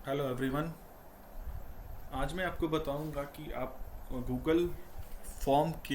Hello everyone. आज मैं आपको बताऊंगा कि आप गूगल फॉर्म के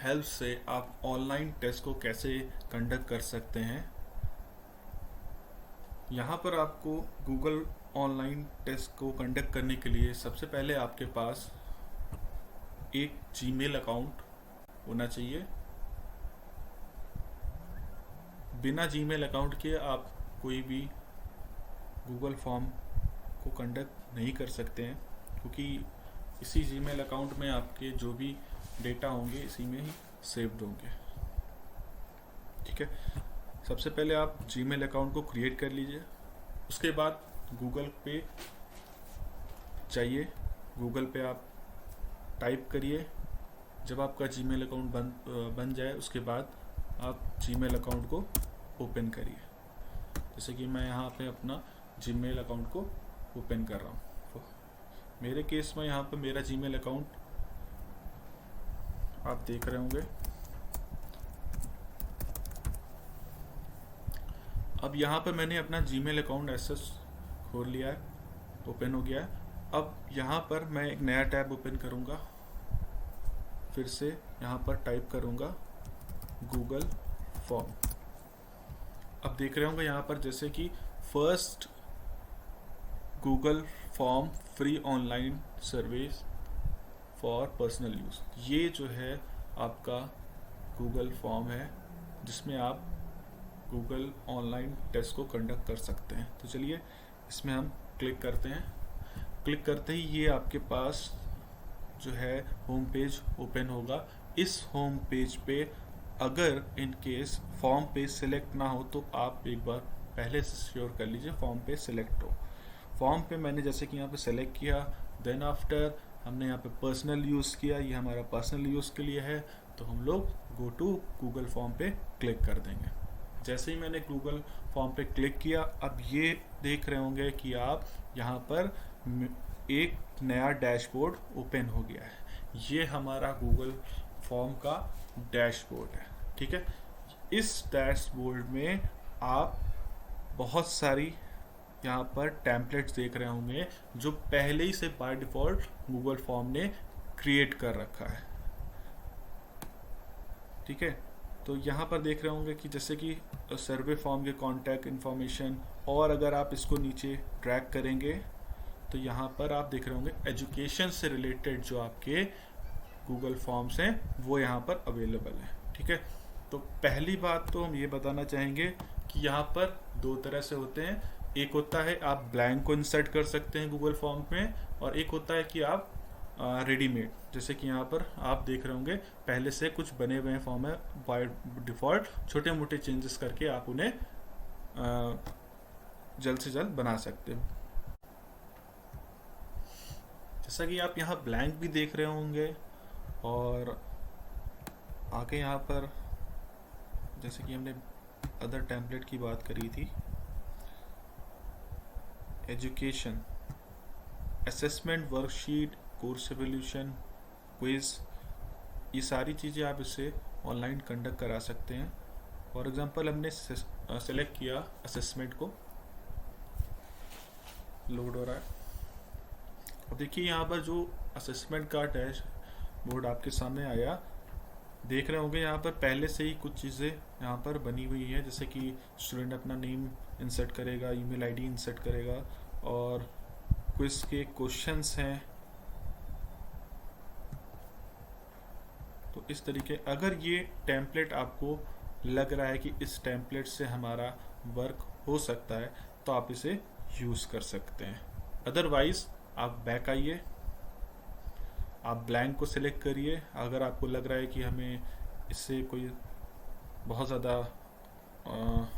हेल्प से आप ऑनलाइन टेस्ट को कैसे कंडक्ट कर सकते हैं। यहाँ पर आपको गूगल ऑनलाइन टेस्ट को कंडक्ट करने के लिए सबसे पहले आपके पास एक जीमेल अकाउंट होना चाहिए। बिना जीमेल अकाउंट के आप कोई भी गूगल फॉर्म को कंडक्ट नहीं कर सकते हैं, क्योंकि इसी जीमेल अकाउंट में आपके जो भी डेटा होंगे इसी में ही सेव्ड होंगे। ठीक है, सबसे पहले आप जीमेल अकाउंट को क्रिएट कर लीजिए। उसके बाद गूगल पे जाइए, गूगल पे आप टाइप करिए। जब आपका जीमेल अकाउंट बन जाए उसके बाद आप जीमेल अकाउंट को ओपन करिए। जैसे कि मैं यहाँ पे अपना जीमेल अकाउंट को ओपन कर रहा हूँ। मेरे केस में यहाँ पे मेरा जीमेल अकाउंट आप देख रहे होंगे। अब यहाँ पे मैंने अपना जीमेल अकाउंट ऐसे खोल लिया है, ओपन हो गया है। अब यहाँ पर मैं एक नया टैब ओपन करूँगा, फिर से यहाँ पर टाइप करूँगा गूगल फॉर्म। अब देख रहे होंगे यहाँ पर जैसे कि first Google form free online service for personal use, ये जो है आपका गूगल फॉर्म है जिसमें आप गूगल ऑनलाइन टेस्ट को कंडक्ट कर सकते हैं। तो चलिए इसमें हम क्लिक करते हैं। क्लिक करते ही ये आपके पास जो है होम पेज ओपन होगा। इस होम पेज पे अगर in case form page select ना हो तो आप एक बार पहले से श्योर कर लीजिए फॉर्म पेज सिलेक्ट हो। फॉर्म पे मैंने जैसे कि यहाँ पे सेलेक्ट किया, देन आफ्टर हमने यहाँ पे पर्सनल यूज़ किया, ये हमारा पर्सनल यूज़ के लिए है, तो हम लोग गो टू गूगल फॉर्म पे क्लिक कर देंगे। जैसे ही मैंने गूगल फॉर्म पे क्लिक किया, अब ये देख रहे होंगे कि आप यहाँ पर एक नया डैशबोर्ड ओपन हो गया है। ये हमारा गूगल फॉर्म का डैशबोर्ड है। ठीक है, इस डैशबोर्ड में आप बहुत सारी यहाँ पर टेम्पलेट्स देख रहे होंगे जो पहले ही से बाय डिफ़ॉल्ट गूगल फॉर्म ने क्रिएट कर रखा है। ठीक है, तो यहाँ पर देख रहे होंगे कि जैसे कि सर्वे फॉर्म के कॉन्टैक्ट इन्फॉर्मेशन, और अगर आप इसको नीचे ट्रैक करेंगे तो यहाँ पर आप देख रहे होंगे एजुकेशन से रिलेटेड जो आपके गूगल फॉर्म्स हैं वो यहाँ पर अवेलेबल है। ठीक है, तो पहली बात तो हम ये बताना चाहेंगे कि यहाँ पर दो तरह से होते हैं। एक होता है आप ब्लैंक को इंसर्ट कर सकते हैं गूगल फॉर्म में, और एक होता है कि आप रेडीमेड, जैसे कि यहाँ पर आप देख रहे होंगे पहले से कुछ बने हुए फॉर्म है बाय डिफ़ॉल्ट, छोटे मोटे चेंजेस करके आप उन्हें जल्द से जल्द बना सकते हो। जैसा कि आप यहाँ ब्लैंक भी देख रहे होंगे, और आगे यहाँ पर जैसे कि हमने अदर टेम्पलेट की बात करी थी, education, assessment worksheet, course evolution, quiz, ये सारी चीज़ें आप इससे ऑनलाइन कंडक्ट करा सकते हैं। फॉर एग्जांपल हमने सेलेक्ट किया असेसमेंट को, लोड हो रहा है। अब देखिए यहाँ पर जो असेसमेंट का डैशबोर्ड आपके सामने आया, देख रहे होंगे यहाँ पर पहले से ही कुछ चीज़ें यहाँ पर बनी हुई है, जैसे कि स्टूडेंट अपना नेम इंसर्ट करेगा, ईमेल आईडी इंसर्ट करेगा, और क्विज के क्वेश्चंस हैं। तो इस तरीके, अगर ये टेम्पलेट आपको लग रहा है कि इस टेम्पलेट से हमारा वर्क हो सकता है तो आप इसे यूज़ कर सकते हैं। अदरवाइज़ आप बैक आइए, आप ब्लैंक को सिलेक्ट करिए। अगर आपको लग रहा है कि हमें इससे कोई बहुत ज़्यादा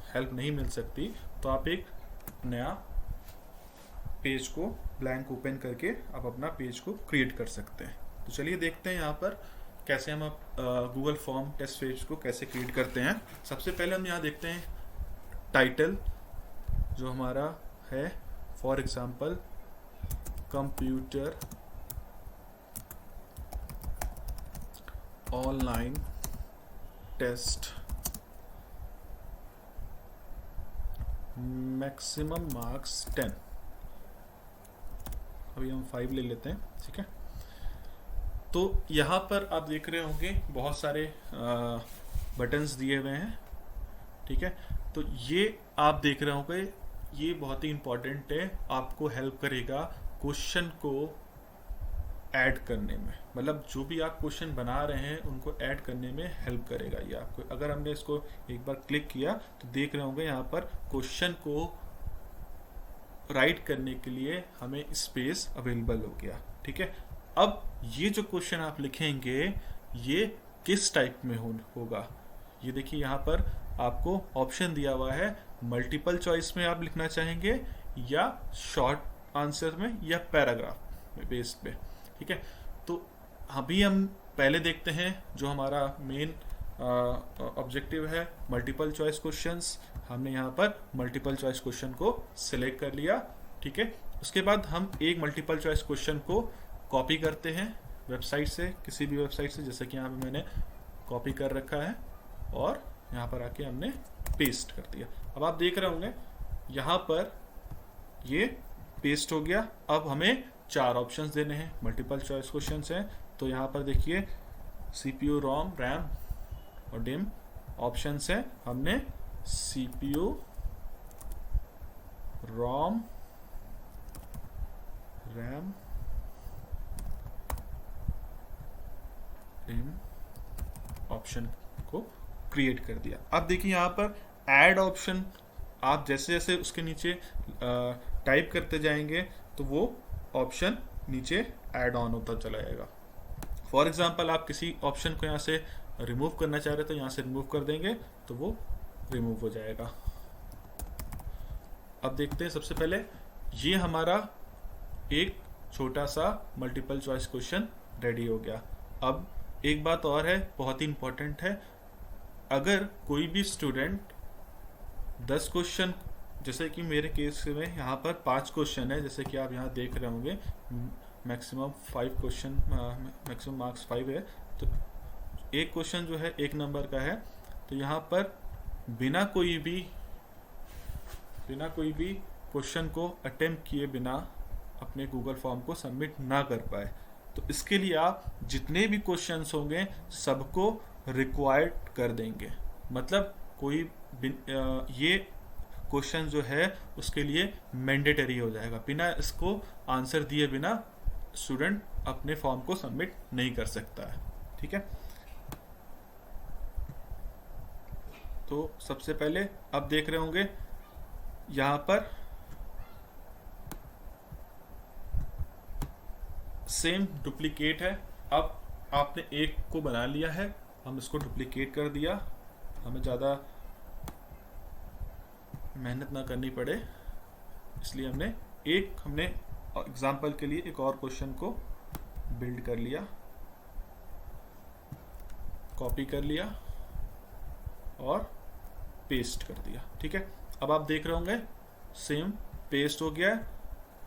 हेल्प नहीं मिल सकती तो आप एक नया पेज को ब्लैंक ओपन करके आप अपना पेज को क्रिएट कर सकते हैं। तो चलिए देखते हैं यहाँ पर कैसे हम गूगल फॉर्म टेस्ट पेज को कैसे क्रिएट करते हैं। सबसे पहले हम यहाँ देखते हैं टाइटल जो हमारा है, for example computer online test maximum marks 10। अभी हम 5 ले लेते हैं, ठीक है। तो यहाँ पर आप देख रहे होंगे बहुत सारे बटन्स दिए हुए हैं, ठीक है। तो ये आप देख रहे होंगे, ये बहुत ही इम्पोर्टेंट है, आपको हेल्प करेगा क्वेश्चन को ऐड करने में। मतलब जो भी आप क्वेश्चन बना रहे हैं उनको ऐड करने में हेल्प करेगा ये आपको। अगर हमने इसको एक बार क्लिक किया तो देख रहे होंगे यहाँ पर क्वेश्चन को राइट करने के लिए हमें स्पेस अवेलेबल हो गया, ठीक है। अब ये जो क्वेश्चन आप लिखेंगे ये किस टाइप में होगा, ये देखिए यहाँ पर आपको ऑप्शन दिया हुआ है, मल्टीपल चॉइस में आप लिखना चाहेंगे या शॉर्ट आंसर में या पैराग्राफ में बेस्ड पे, ठीक है। तो अभी हम पहले देखते हैं जो हमारा मेन ऑब्जेक्टिव है, मल्टीपल चॉइस क्वेश्चंस। हमने यहाँ पर मल्टीपल चॉइस क्वेश्चन को सिलेक्ट कर लिया, ठीक है। उसके बाद हम एक मल्टीपल चॉइस क्वेश्चन को कॉपी करते हैं वेबसाइट से, किसी भी वेबसाइट से, जैसे कि यहाँ पे मैंने कॉपी कर रखा है और यहाँ पर आके हमने पेस्ट कर दिया। अब आप देख रहे होंगे यहाँ पर ये पेस्ट हो गया। अब हमें 4 ऑप्शंस देने हैं, मल्टीपल चॉइस क्वेश्चंस हैं। तो यहाँ पर देखिए CPU, रोम, रैम और डिम ऑप्शंस हैं। हमने CPU, रोम, रैम, डिम ऑप्शन को क्रिएट कर दिया। अब देखिए यहाँ पर ऐड ऑप्शन, आप जैसे जैसे उसके नीचे टाइप करते जाएंगे तो वो ऑप्शन नीचे ऐड ऑन होता चला जाएगा। फॉर एग्जांपल आप किसी ऑप्शन को यहाँ से रिमूव करना चाह रहे तो यहाँ से रिमूव कर देंगे तो वो रिमूव हो जाएगा। अब देखते हैं, सबसे पहले ये हमारा एक छोटा सा मल्टीपल चॉइस क्वेश्चन रेडी हो गया। अब एक बात और है, बहुत ही इंपॉर्टेंट है, अगर कोई भी स्टूडेंट 10 क्वेश्चन, जैसे कि मेरे केस में यहाँ पर 5 क्वेश्चन है, जैसे कि आप यहाँ देख रहे होंगे मैक्सिमम 5 क्वेश्चन, मैक्सिमम मार्क्स 5 है, तो एक क्वेश्चन जो है 1 नंबर का है। तो यहाँ पर बिना कोई भी क्वेश्चन को अटेम्प्ट किए बिना अपने गूगल फॉर्म को सबमिट ना कर पाए, तो इसके लिए आप जितने भी क्वेश्चंस होंगे सबको रिक्वायर्ड कर देंगे। मतलब कोई ये क्वेश्चन जो है उसके लिए मैंडेटरी हो जाएगा, बिना इसको आंसर दिए बिना स्टूडेंट अपने फॉर्म को सबमिट नहीं कर सकता है, ठीक है। तो सबसे पहले अब देख रहे होंगे यहाँ पर सेम डुप्लीकेट है। अब आपने एक को बना लिया है, हम इसको डुप्लीकेट कर दिया, हमें ज़्यादा मेहनत ना करनी पड़े, इसलिए हमने एग्जाम्पल के लिए एक और क्वेश्चन को बिल्ड कर लिया, कॉपी कर लिया और पेस्ट कर दिया, ठीक है। अब आप देख रहे होंगे सेम पेस्ट हो गया।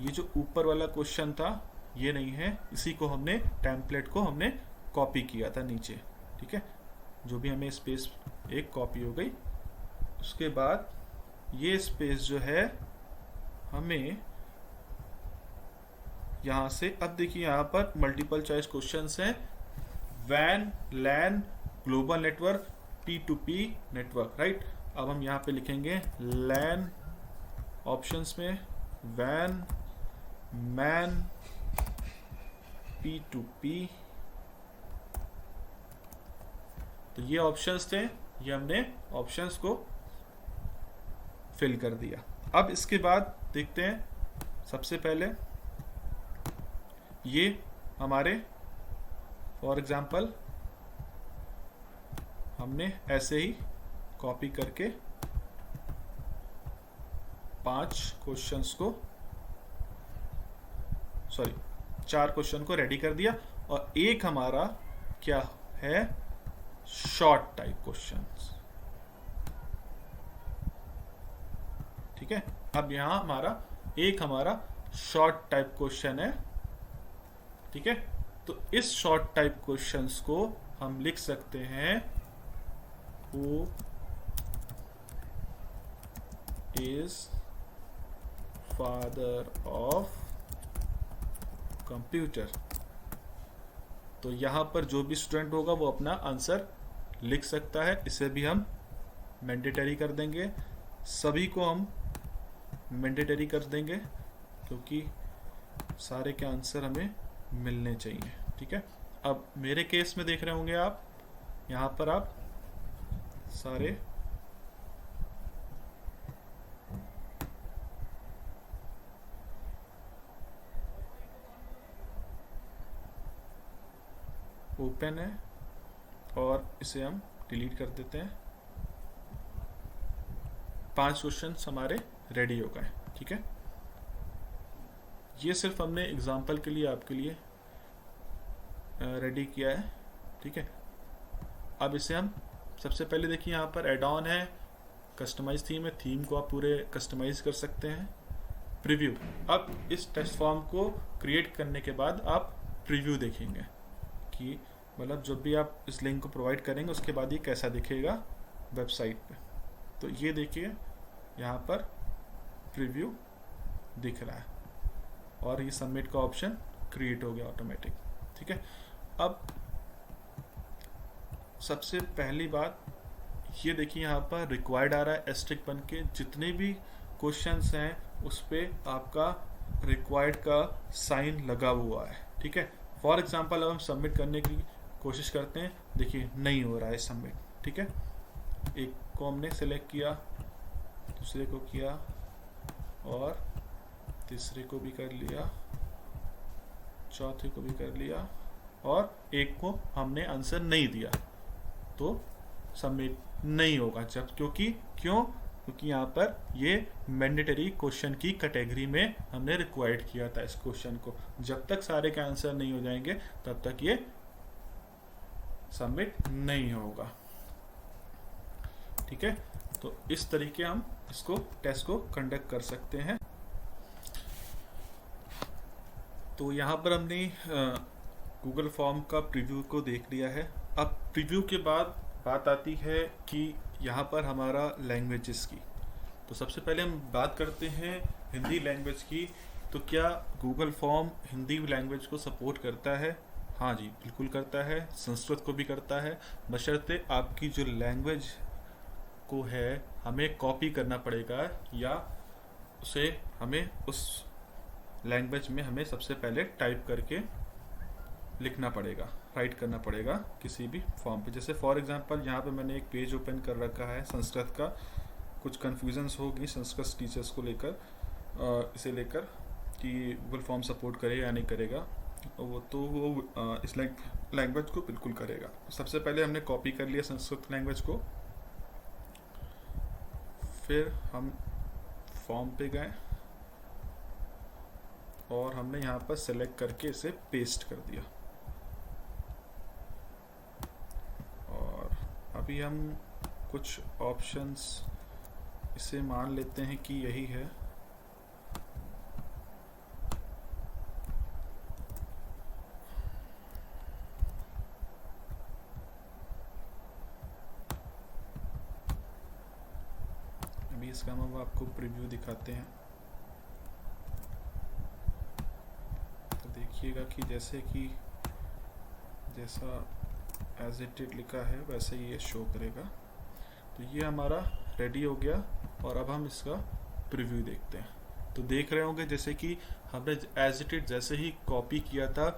ये जो ऊपर वाला क्वेश्चन था ये नहीं है, इसी को हमने टेम्पलेट को हमने कॉपी किया था नीचे, ठीक है। जो भी हमें स्पेस एक कॉपी हो गई, उसके बाद ये स्पेस जो है हमें यहाँ से, अब देखिए यहाँ पर मल्टीपल चॉइस क्वेश्चंस हैं, वैन, LAN, global network, P2P network, right. अब हम यहाँ पे लिखेंगे लैन ऑप्शंस में वैन, मैन, P2P। तो ये ऑप्शंस थे, ये हमने ऑप्शंस को फिल कर दिया। अब इसके बाद देखते हैं, सबसे पहले ये हमारे फॉर एग्जांपल हमने ऐसे ही कॉपी करके 4 क्वेश्चन को रेडी कर दिया, और एक हमारा क्या है, शॉर्ट टाइप क्वेश्चंस, ठीक है। अब यहां हमारा शॉर्ट टाइप क्वेश्चन है, ठीक है। तो इस शॉर्ट टाइप क्वेश्चंस को हम लिख सकते हैं, who is father of computer. तो यहाँ पर जो भी स्टूडेंट होगा वो अपना आंसर लिख सकता है। इसे भी हम मैंडेटरी कर देंगे, सभी को हम मैंडेटरी कर देंगे, क्योंकि सारे के आंसर हमें मिलने चाहिए। ठीक है, अब मेरे केस में देख रहे होंगे आप, यहाँ पर आप सारे ओपन है और इसे हम डिलीट कर देते हैं। 5 क्वेश्चन हमारे रेडी हो गए। ठीक है, ये सिर्फ हमने एग्जांपल के लिए आपके लिए रेडी किया है। ठीक है, अब इसे हम सबसे पहले देखिए, यहाँ पर एड ऑन है, कस्टमाइज थीम है, थीम को आप पूरे कस्टमाइज कर सकते हैं। प्रीव्यू, अब इस टेस्ट फॉर्म को क्रिएट करने के बाद आप प्रीव्यू देखेंगे कि मतलब जब भी आप इस लिंक को प्रोवाइड करेंगे उसके बाद ये कैसा दिखेगा वेबसाइट पे। तो ये देखिए यहाँ पर प्रीव्यू दिख रहा है और ये सबमिट का ऑप्शन क्रिएट हो गया ऑटोमेटिक। ठीक है, अब सबसे पहली बात ये देखिए, यहाँ पर रिक्वायर्ड आ रहा है एस्ट्रिक बन के, जितने भी क्वेश्चंस हैं उस पर आपका रिक्वायर्ड का साइन लगा हुआ है। ठीक है, फॉर एग्जांपल अब हम सबमिट करने की कोशिश करते हैं, देखिए नहीं हो रहा है सबमिट। ठीक है, एक को हमने सेलेक्ट किया, दूसरे को किया और तीसरे को भी कर लिया, चौथे को भी कर लिया और एक को हमने आंसर नहीं दिया, तो सबमिट नहीं होगा। जब क्योंकि यहाँ पर ये मैंडेटरी क्वेश्चन की कैटेगरी में हमने रिक्वायर्ड किया था इस क्वेश्चन को। जब तक सारे के आंसर नहीं हो जाएंगे तब तक ये सबमिट नहीं होगा। ठीक है, तो इस तरीके हम इसको टेस्ट को कंडक्ट कर सकते हैं। तो यहाँ पर हमने गूगल फॉर्म का प्रीव्यू को देख लिया है। अब प्रीव्यू के बाद बात आती है कि यहाँ पर हमारा लैंग्वेजेस की। तो सबसे पहले हम बात करते हैं हिंदी लैंग्वेज की। तो क्या गूगल फॉर्म हिंदी लैंग्वेज को सपोर्ट करता है? हाँ जी, बिल्कुल करता है। संस्कृत को भी करता है, बशर्ते आपकी जो लैंग्वेज को है हमें कॉपी करना पड़ेगा या उसे हमें उस लैंग्वेज में हमें सबसे पहले टाइप करके लिखना पड़ेगा, राइट करना पड़ेगा किसी भी फॉर्म पे। जैसे फॉर एग्जांपल यहाँ पे मैंने एक पेज ओपन कर रखा है संस्कृत का। कुछ कन्फ्यूजन्स होगी संस्कृत टीचर्स को लेकर, इसे लेकर कि गूगल फॉर्म सपोर्ट करे या नहीं करेगा। वो इस लैंग्वेज को बिल्कुल करेगा। सबसे पहले हमने कॉपी कर लिया संस्कृत लैंग्वेज को, फिर हम फॉर्म पे गए और हमने यहाँ पर सेलेक्ट करके इसे पेस्ट कर दिया। और अभी हम कुछ ऑप्शंस इसे मान लेते हैं कि यही है। अभी इसका हम आपको प्रीव्यू दिखाते हैं। तो देखिएगा कि जैसा एज इट इज लिखा है वैसे ही ये शो करेगा। तो ये हमारा रेडी हो गया और अब हम इसका प्रीव्यू देखते हैं। तो देख रहे होंगे जैसे कि हमने एज इट इज जैसे ही कॉपी किया था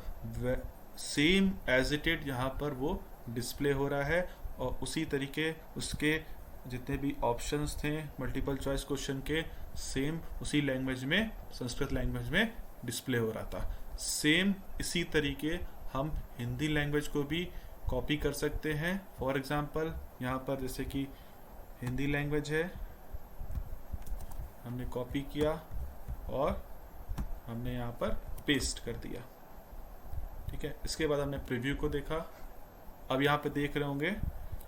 सेम एज इट इज यहाँ पर वो डिस्प्ले हो रहा है और उसी तरीके उसके जितने भी ऑप्शंस थे मल्टीपल चॉइस क्वेश्चन के सेम उसी लैंग्वेज में, संस्कृत लैंग्वेज में डिस्प्ले हो रहा था। सेम इसी तरीके हम हिंदी लैंग्वेज को भी कॉपी कर सकते हैं। फॉर एग्जांपल यहाँ पर जैसे कि हिंदी लैंग्वेज है, हमने कॉपी किया और हमने यहाँ पर पेस्ट कर दिया। ठीक है, इसके बाद हमने प्रीव्यू को देखा। अब यहाँ पे देख रहे होंगे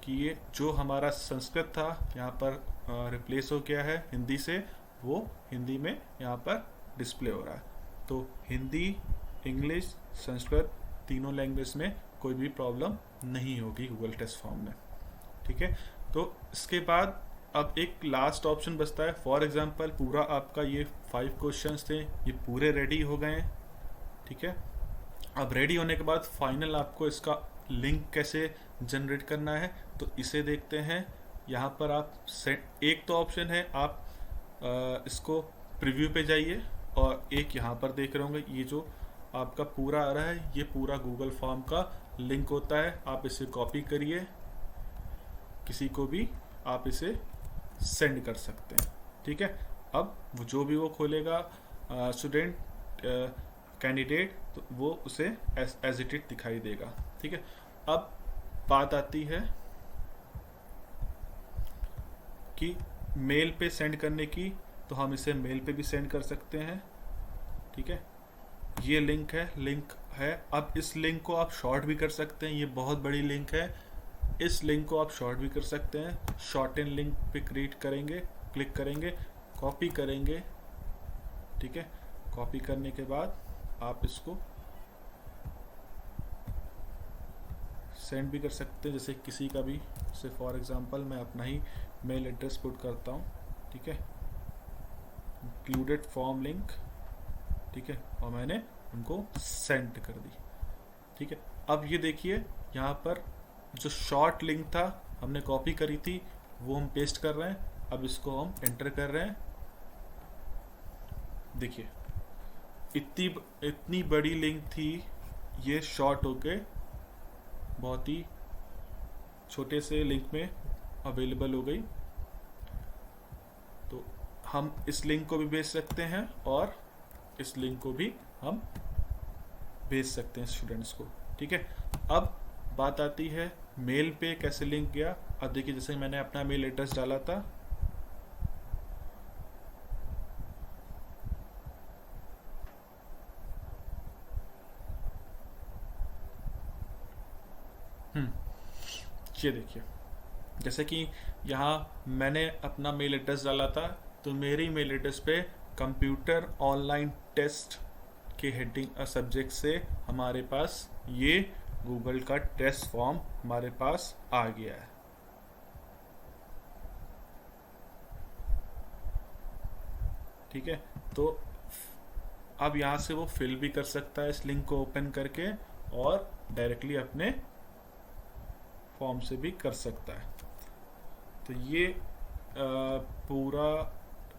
कि ये जो हमारा संस्कृत था यहाँ पर रिप्लेस हो गया है हिंदी से, वो हिंदी में यहाँ पर डिस्प्ले हो रहा है। तो हिंदी, इंग्लिश, संस्कृत तीनों लैंग्वेज में कोई भी प्रॉब्लम नहीं होगी गूगल टेस्ट फॉर्म में। ठीक है, तो इसके बाद अब एक लास्ट ऑप्शन बचता है। फॉर एग्जांपल पूरा आपका ये 5 क्वेश्चंस थे, ये पूरे रेडी हो गए हैं। ठीक है, अब रेडी होने के बाद फाइनल आपको इसका लिंक कैसे जनरेट करना है, तो इसे देखते हैं। यहाँ पर आप एक तो ऑप्शन है, आप इसको प्रीव्यू पे जाइए, और एक यहाँ पर देख रहे होंगे ये जो आपका पूरा आ रहा है, ये पूरा गूगल फॉर्म का लिंक होता है। आप इसे कॉपी करिए, किसी को भी आप इसे सेंड कर सकते हैं। ठीक है, अब जो भी वो खोलेगा स्टूडेंट कैंडिडेट, तो वो उसे एज इट दिखाई देगा। ठीक है, अब बात आती है कि मेल पे सेंड करने की, तो हम इसे मेल पे भी सेंड कर सकते हैं। ठीक है, ये लिंक है। अब इस लिंक को आप शॉर्ट भी कर सकते हैं, ये बहुत बड़ी लिंक है, इस लिंक को आप शॉर्ट भी कर सकते हैं। शॉर्ट एंड लिंक पे क्रिएट करेंगे, क्लिक करेंगे, कॉपी करेंगे। ठीक है, कॉपी करने के बाद आप इसको सेंड भी कर सकते हैं, जैसे किसी का भी, जैसे फॉर एग्जांपल मैं अपना ही मेल एड्रेस पुट करता हूँ। ठीक है, इंक्लूडेड फॉर्म लिंक। ठीक है, और मैंने उनको सेंड कर दी। ठीक है, अब ये देखिए यहाँ पर जो शॉर्ट लिंक था हमने कॉपी करी थी, वो हम पेस्ट कर रहे हैं। अब इसको हम एंटर कर रहे हैं। देखिए इतनी बड़ी लिंक थी, ये शॉर्ट होके बहुत ही छोटे से लिंक में अवेलेबल हो गई। तो हम इस लिंक को भी भेज सकते हैं, और इस लिंक को भी हम भेज सकते हैं स्टूडेंट्स को। ठीक है, अब बात आती है मेल पे कैसे लिंक गया। अब देखिए, जैसे मैंने अपना मेल एड्रेस डाला था, ये देखिए, जैसे कि यहाँ मैंने अपना मेल एड्रेस डाला था, तो मेरे मेल एड्रेस पे कंप्यूटर ऑनलाइन टेस्ट के हेडिंग सब्जेक्ट से हमारे पास ये गूगल का टेस्ट फॉर्म हमारे पास आ गया है। ठीक है, तो अब यहाँ से वो फिल भी कर सकता है इस लिंक को ओपन करके, और डायरेक्टली अपने फॉर्म से भी कर सकता है। तो ये पूरा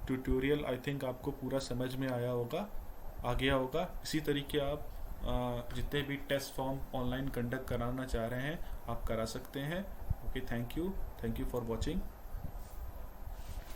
ट्यूटोरियल आई थिंक आपको पूरा समझ में आया होगा, आ गया होगा। इसी तरीके आप जितने भी टेस्ट फॉर्म ऑनलाइन कंडक्ट कराना चाह रहे हैं, आप करा सकते हैं। Okay, thank you for watching.